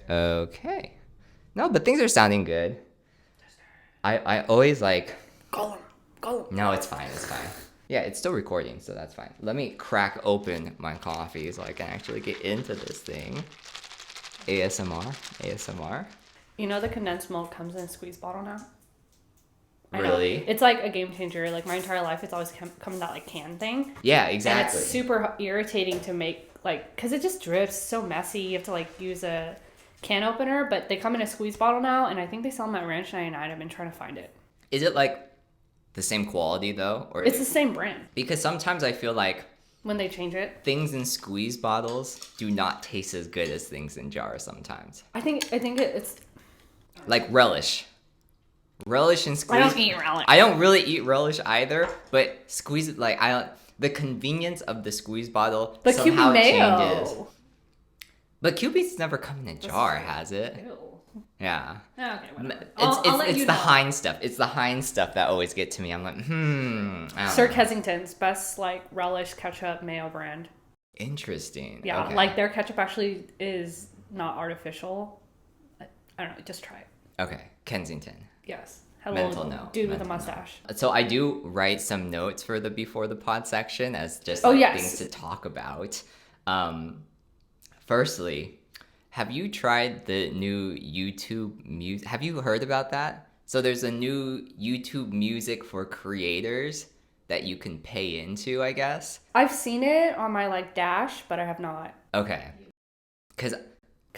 Okay. No, but things are sounding good. I always like... Go. No, it's fine. Yeah, it's still recording, so that's fine. Let me crack open my coffee so I can actually get into this thing. ASMR. You know the condensed milk comes in a squeeze bottle now? Really? It's like a game changer. Like my entire life, it's always come in that like can thing. Yeah, exactly. And it's super irritating to make, like, because it just drips so messy. You have to like use a can opener, but they come in a squeeze bottle now, and I think they sell them at Ranch 99. I've been trying to find it. Is it like the same quality though, or it's the same brand? Because sometimes I feel like when they change it, things in squeeze bottles do not taste as good as things in jars sometimes. I think it's like relish and squeeze. I don't eat relish. I don't really eat relish either, but squeeze it like the convenience of the squeeze bottle but somehow QB mayo. changes. But QB's never come in a jar, has it? Ew. Yeah. Okay, whatever. It's the Heinz stuff. It's the Heinz stuff that always get to me. I'm like, Sir Kensington's best like relish ketchup mayo brand. Interesting. Yeah, okay. like their ketchup actually is not artificial. I don't know, just try it. Okay, Kensington. Yes. Hello, Mental note. dude with a mustache. So I do write some notes for the before the pod section as just things to talk about. Firstly, have you tried the new YouTube music? Have you heard about that? So there's a new YouTube music for creators that you can pay into, I guess. I've seen it on my like dash, but I have not. Okay. Because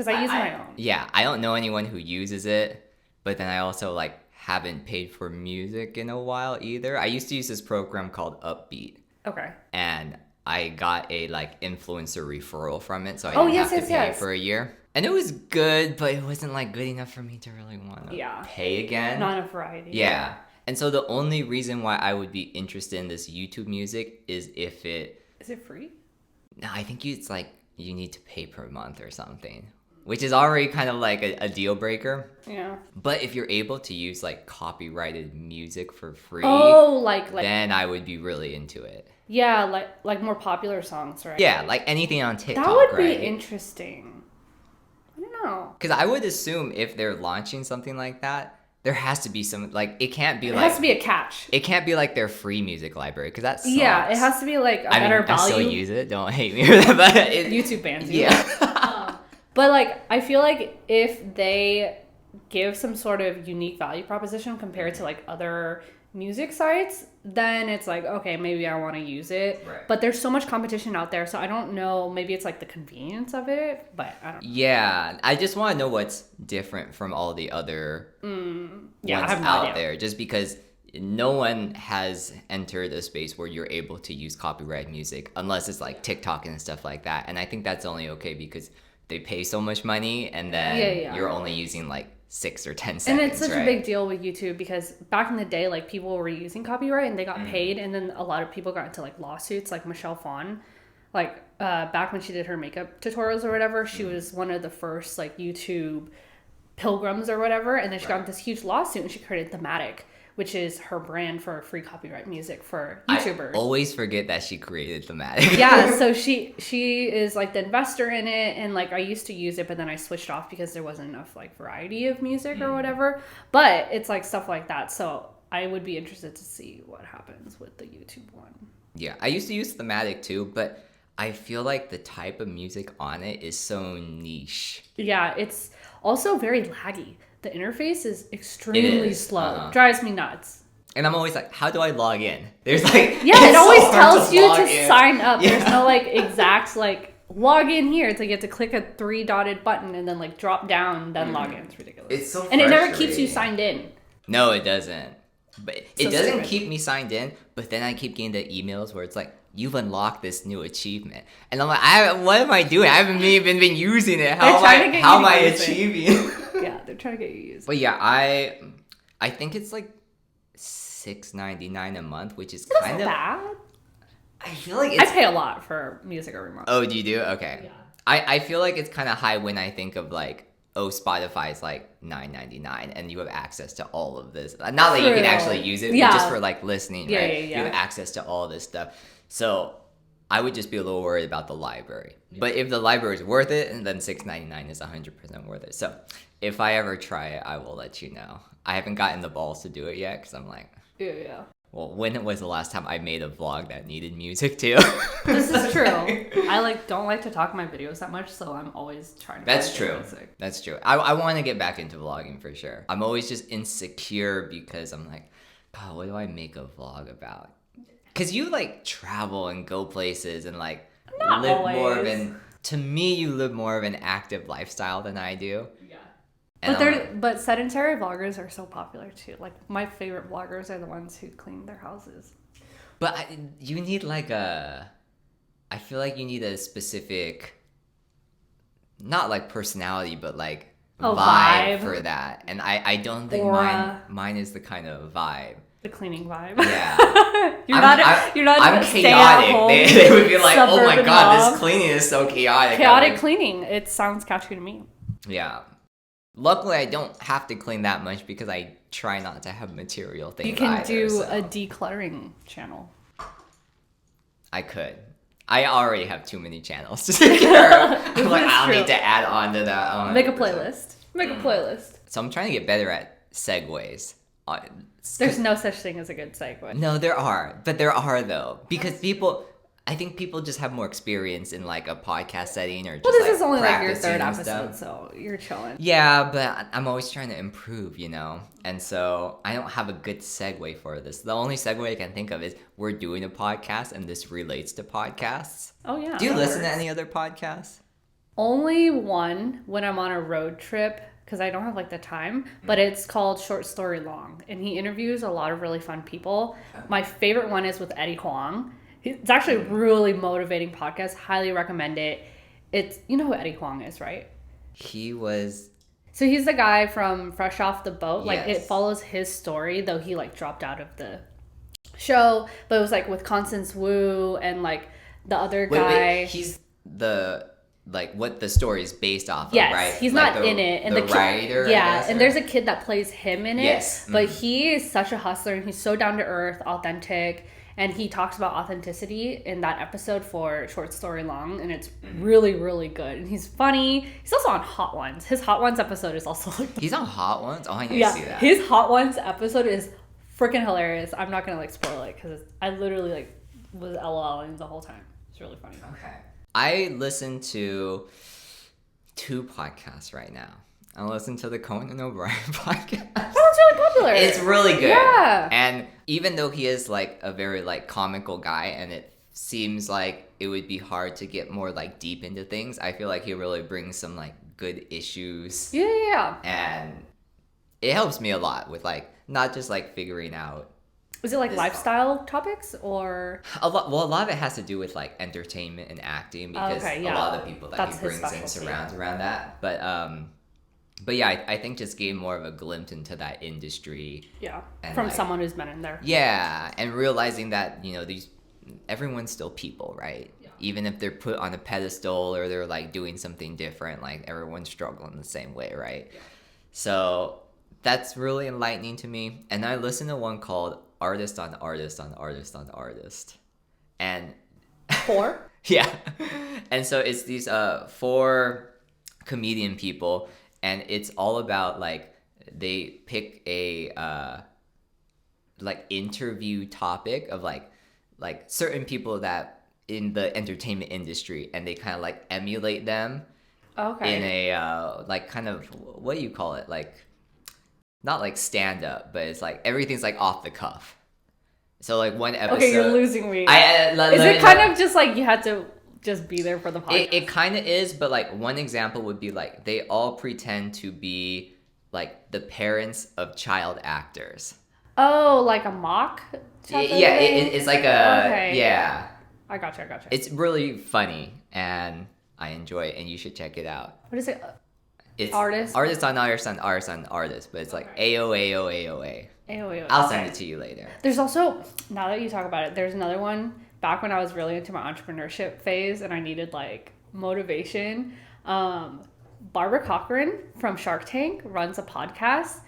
I use my own. Yeah, I don't know anyone who uses it, but then I also like haven't paid for music in a while either. I used to use this program called Upbeat. Okay. And I got a like influencer referral from it, so I didn't have to pay for a year. And it was good, but it wasn't like good enough for me to really want to pay again. Not enough variety. Yeah. And so the only reason why I would be interested in this YouTube music is if it... Is it free? No, I think it's like you need to pay per month or something, which is already kind of like a deal breaker. Yeah. But if you're able to use like copyrighted music for free, then I would be really into it. Yeah, like more popular songs, right? Yeah, like anything on TikTok, that would be interesting. I don't know. Because I would assume if they're launching something like that, there has to be some, like, it can't be it like... It has to be a catch. It can't be like their free music library, because that sucks. Yeah, it has to be like a better value. I still use it, don't hate me for that, but... YouTube bans you. Yeah. But, like, I feel like if they give some sort of unique value proposition compared to, like, other music sites, then it's like, okay, maybe I want to use it. Right. But there's so much competition out there, so I don't know. Maybe it's, like, the convenience of it, but I don't know. Yeah, I just want to know what's different from all the other ones out there, just because no one has entered a space where you're able to use copyright music unless it's, like, TikTok and stuff like that. And I think that's only okay because they pay so much money, and then you're only using like 6 or 10 seconds. And it's such a big deal with YouTube because back in the day, like people were using copyright and they got paid, and then a lot of people got into like lawsuits, like Michelle Phan. Like back when she did her makeup tutorials or whatever, she was one of the first like YouTube pilgrims or whatever, and then she got into this huge lawsuit and she created Thematic, which is her brand for free copyright music for YouTubers. I always forget that she created Thematic. Yeah, so she is like the investor in it, and like I used to use it, but then I switched off because there wasn't enough like variety of music or whatever. But it's like stuff like that. So I would be interested to see what happens with the YouTube one. Yeah, I used to use Thematic too, but I feel like the type of music on it is so niche. Yeah, it's also very laggy. The interface is extremely slow. Drives me nuts. And I'm always like, how do I log in? There's like... Yeah, it always tells you to sign up. Yeah. There's no like exact like log in here. It's like you have to click a 3-dotted button and then like drop down, then log in. It's ridiculous. It's so and it never keeps you signed in. No, it doesn't. But it doesn't keep me signed in, but then I keep getting the emails where it's like, you've unlocked this new achievement. And I'm like, what am I doing? I haven't even been using it. How am I achieving? Yeah, they're trying to get you used. But yeah, I think it's like $6.99 a month, which is kind of bad. I feel like it's... I pay a lot for music every month. Oh, do you do? Okay. Yeah. I feel like it's kind of high when I think of like, oh, Spotify is like $9.99 and you have access to all of this. Not that you can actually use it, but just for like listening, right? You have access to all this stuff. So I would just be a little worried about the library. Yeah. But if the library is worth it, and then $6.99 is 100% worth it. So if I ever try it, I will let you know. I haven't gotten the balls to do it yet because I'm like, yeah. Well, when was the last time I made a vlog that needed music too? This is true. I don't like to talk in my videos that much, so I'm always trying to. That's true. Music. That's true. I want to get back into vlogging for sure. I'm always just insecure because I'm like, God, what do I make a vlog about? Because you like travel and go places and like Not live always. more of an. To me, you live more of an active lifestyle than I do. Yeah. But sedentary vloggers are so popular too. Like my favorite vloggers are the ones who clean their houses. But you need like I feel like you need a specific, not like personality, but like vibe for that. And I don't think mine is the kind of vibe. The cleaning vibe. Yeah. You're not I'm chaotic. They would be like, oh my God, this cleaning is so chaotic. Chaotic cleaning. It sounds catchy to me. Yeah. Luckily, I don't have to clean that much because I try not to have material things. You can do a decluttering channel. I could. I already have too many channels to take care of. I'm like, I'll need to add on to that. 100%. Make a playlist. Make a playlist. So I'm trying to get better at segues. There's no such thing as a good segue. No, there are. But there are, though. Because I think people just have more experience in like a podcast setting or just this like is only like your third episode, so you're chilling. Yeah, but I'm always trying to improve, and so I don't have a good segue for this. The only segue I can think of is we're doing a podcast and this relates to podcasts. Oh yeah. Do you listen to any other podcasts? Only one when I'm on a road trip because I don't have like the time, but it's called Short Story Long and he interviews a lot of really fun people. My favorite one is with Eddie Huang. It's actually a really motivating podcast. Highly recommend it. It's, you know who Eddie Huang is, right? So he's the guy from Fresh Off the Boat. Like, yes. It follows his story, though he, like, dropped out of the show. But it was, like, with Constance Wu and, like, the other guy. Wait. He's the, like, what the story is based off of, right? Yes, he's like not in it. And the writer, yeah, and there's a kid that plays him in it. Yes. But he is such a hustler, and he's so down-to-earth, authentic. And he talks about authenticity in that episode for Short Story Long. And it's really, really good. And he's funny. He's also on Hot Ones. His Hot Ones episode is also... He's on Hot Ones? Oh, I need to see that. His Hot Ones episode is freaking hilarious. I'm not going to, like, spoil it. Because I literally, like, was LOLing the whole time. It's really funny. Okay. I listen to 2 podcasts right now. I listen to the Conan O'Brien podcast. That one's really popular. It's really good. Yeah. And even though he is like a very like comical guy and it seems like it would be hard to get more like deep into things, I feel like he really brings some like good issues. Yeah. And it helps me a lot with like not just like figuring out. Is it like lifestyle topics or? A lot of it has to do with like entertainment and acting because a lot of the people that he brings in surrounds around that. But yeah, I think just getting more of a glimpse into that industry. Yeah, from like, someone who's been in there. Yeah, and realizing that, everyone's still people, right? Yeah. Even if they're put on a pedestal or they're like doing something different, like everyone's struggling the same way, right? Yeah. So that's really enlightening to me. And I listen to one called Artist on Artist on Artist on Artist. And 4? Yeah. And so it's these 4 comedian people. And it's all about like they pick a like interview topic of like certain people that in the entertainment industry, and they kind of like emulate them. Okay. In a like kind of, what do you call it, like not like stand up, but it's like everything's like off the cuff. So like one episode. Okay, you're losing me. Is it kind of just like you had to just be there for the podcast? It kind of is, but like one example would be like they all pretend to be like the parents of child actors. Oh, like a mock? Yeah, it's like a... Okay. Yeah. I gotcha. It's really funny, and I enjoy it, and you should check it out. What is it? It's Artist on artist, but it's like AOA. I'll send it to you later. There's also, now that you talk about it, there's another one. Back when I was really into my entrepreneurship phase and I needed like motivation, Barbara Cochran from Shark Tank runs a podcast.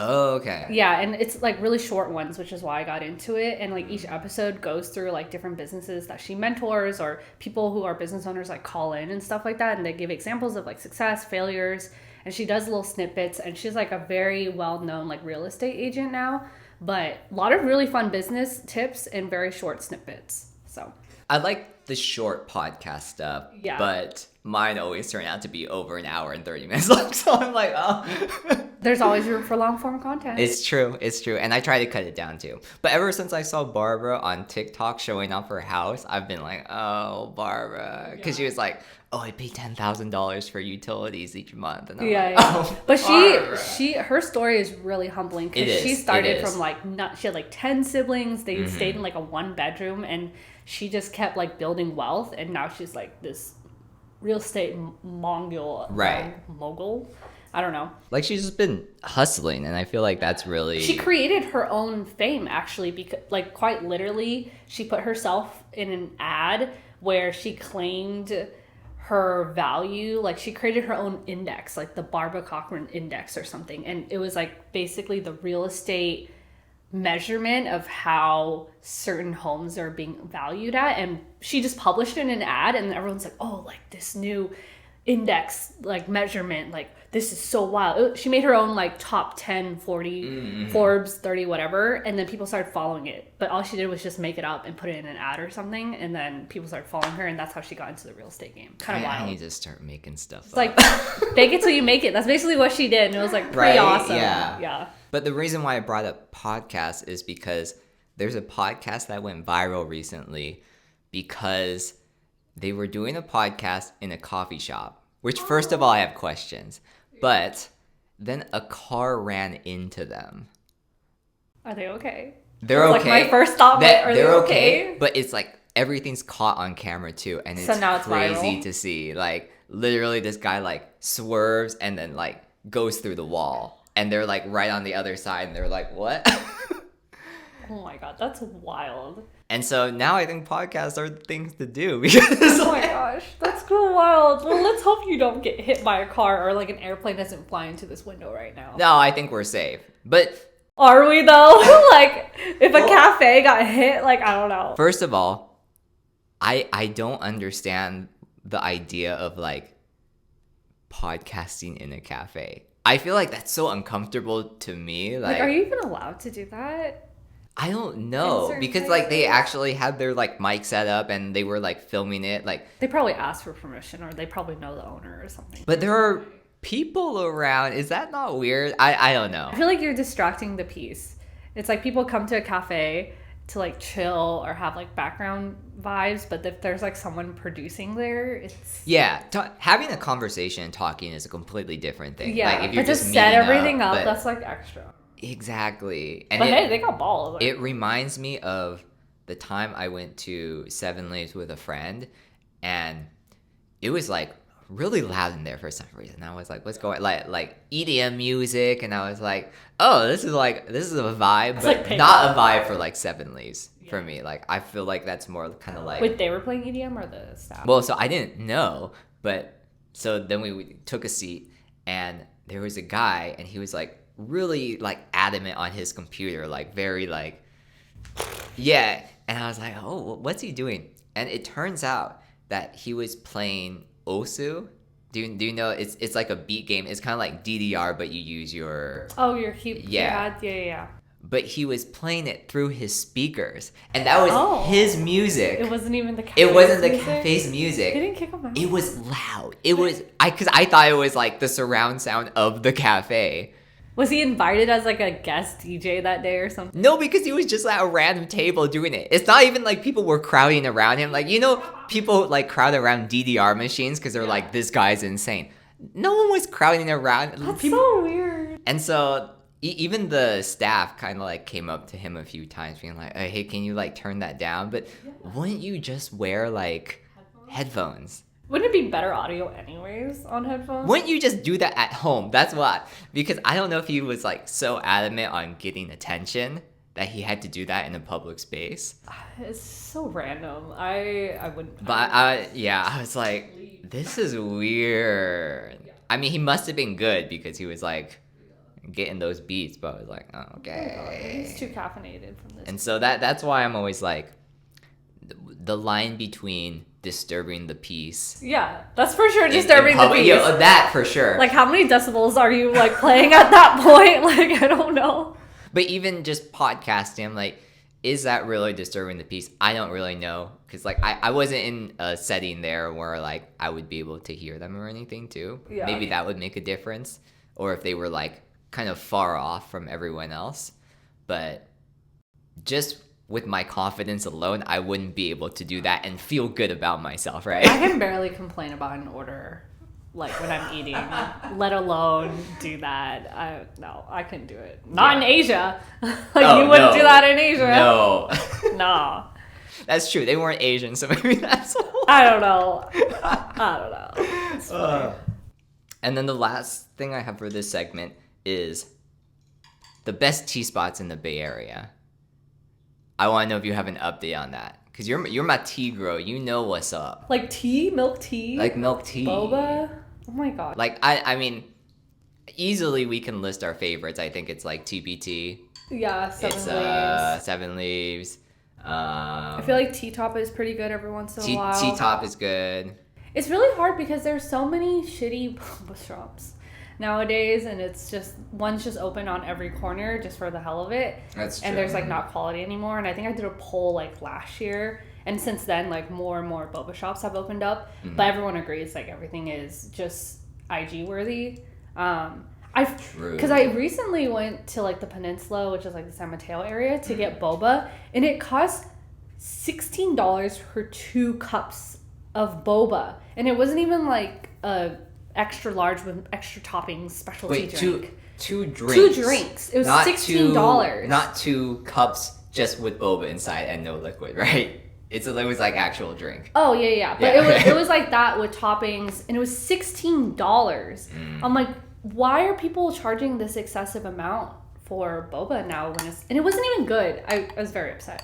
Oh, okay. Yeah, and it's like really short ones, which is why I got into it. And like each episode goes through like different businesses that she mentors, or people who are business owners like call in and stuff like that, and they give examples of like success, failures, and she does little snippets. And she's like a very well-known like real estate agent now, but a lot of really fun business tips and very short snippets. So I like the short podcast stuff, but mine always turn out to be over an hour and 30 minutes long. So I'm like, oh. There's always room for long form content. It's true. And I try to cut it down too. But ever since I saw Barbara on TikTok showing off her house, I've been like, oh, Barbara. Because she was like, oh, I pay $10,000 for utilities each month. And I'm like, oh, but her story is really humbling, because she started from like, she had like 10 siblings. They stayed in like a 1-bedroom, and she just kept like building wealth. And now she's like this real estate mogul. I don't know. Like, she's just been hustling, and I feel like that's really... She created her own fame, actually, because, like, quite literally, she put herself in an ad where she claimed her value. Like, she created her own index, like the Barbara Cochran Index or something, and it was, like, basically the real estate measurement of how certain homes are being valued at, and she just published it in an ad, and everyone's like, oh, like, this new index like measurement, like this is so wild. She made her own like top 10, 40, Forbes 30, whatever, and then people started following it. But all she did was just make it up and put it in an ad or something, and then people started following her, and that's how she got into the real estate game. Kind of wild. I need to start making stuff it's up. Like fake it till you make it. That's basically what she did, and it was like pretty awesome. Yeah. But the reason why I brought up podcasts is because there's a podcast that went viral recently because they were doing a podcast in a coffee shop. Which, first of all, I have questions. But then a car ran into them. Are they okay? They're okay. Like my first thought, are they okay? But it's like everything's caught on camera too, and it's crazy to see. Like, literally, this guy like swerves and then like goes through the wall, and they're like right on the other side, and they're like, "What?" Oh my god, that's wild. And so now I think podcasts are things to do because oh my gosh, that's so wild. Well, let's hope you don't get hit by a car or like an airplane doesn't fly into this window right now. No, I think we're safe. But are we though? Like if a cafe got hit, like I don't know. First of all, I don't understand the idea of like podcasting in a cafe. I feel like that's so uncomfortable to me. Like are you even allowed to do that? I don't know, because like they actually had their like mic set up and they were like filming it. Like they probably asked for permission, or they probably know the owner or something. But there are people around. Is that not weird? I don't know. I feel like you're distracting the piece. It's like people come to a cafe to like chill or have like background vibes, but if there's like someone producing there, it's having a conversation and talking is a completely different thing. Yeah, like if you're but just to set everything up, that's like extra. Exactly. And but hey, they got balls. Like, it reminds me of the time I went to Seven Leaves with a friend, and it was like really loud in there for some reason. I was like, what's going like EDM music, and I was like, oh, this is a vibe, but like not a vibe for like Seven Leaves for me. Like I feel like that's more kind of like wait, they were playing EDM or the staff? Well, so I didn't know, but so then we took a seat, and there was a guy, and he was like really like adamant on his computer, like very like and I was like, oh, what's he doing? And it turns out that he was playing Osu. Do you know it's like a beat game? It's kind of like DDR, but you use your keypad. Yeah. But he was playing it through his speakers, and that was his music. It wasn't even the cafe's music. It wasn't the cafe's music. They didn't kick him out. It was loud. It was because I thought it was like the surround sound of the cafe. Was he invited as like a guest DJ that day or something? No, because he was just at a random table doing it. It's not even like people were crowding around him. Like, you know, people like crowd around DDR machines because they're like, this guy's insane. No one was crowding around. That's so weird. And so even the staff kind of like came up to him a few times being like, hey, can you like turn that down? But wouldn't you just wear like headphones? Wouldn't it be better audio anyways on headphones? Wouldn't you just do that at home? That's what. Because I don't know if he was like so adamant on getting attention that he had to do that in a public space. It's so random. I wouldn't. But I was like, this is weird. I mean, he must have been good because he was like getting those beats, but I was like, oh, okay. He's too caffeinated from this. And so that's why I'm always like, the line between disturbing the peace. Yeah, that's for sure disturbing the peace. Yeah, that for sure. Like, how many decibels are you, like, playing at that point? Like, I don't know. But even just podcasting, I'm like, is that really disturbing the peace? I don't really know. Because, like, I wasn't in a setting there where, like, I would be able to hear them or anything, too. Yeah. Maybe that would make a difference. Or if they were, like, kind of far off from everyone else. But just with my confidence alone, I wouldn't be able to do that and feel good about myself, right? I can barely complain about an order, like, when I'm eating, let alone do that. No, I couldn't do it. Not in Asia. Like, you wouldn't do that in Asia. No. No. That's true. They weren't Asian, so maybe that's why. I don't know. It's funny. And then the last thing I have for this segment is the best tea spots in the Bay Area. I want to know if you have an update on that. Because you're my tea girl. You know what's up. Like tea? Milk tea? Like milk tea. Boba? Oh my god. Like, I mean, easily we can list our favorites. I think it's like TPT. Yeah, Seven Leaves. 7 Leaves. I feel like T-Top is pretty good every once in a while. T-Top is good. It's really hard because there's so many shitty boba shops nowadays, and it's just one's just open on every corner just for the hell of it. That's true. And there's like not quality anymore. And I think I did a poll like last year, and since then like more and more boba shops have opened up. Mm-hmm. But everyone agrees like everything is just IG worthy. Because I recently went to like the Peninsula, which is like the San Mateo area, to get boba, and it cost $16 for 2 cups of boba, and it wasn't even like a extra large with extra toppings specialty drink. Two drinks. 2 drinks. It was $16. Not 2 cups just with boba inside and no liquid, right? It was like actual drink. Oh yeah. But it was like that with toppings, and it was $16. I'm like, why are people charging this excessive amount for boba now and it wasn't even good? I was very upset.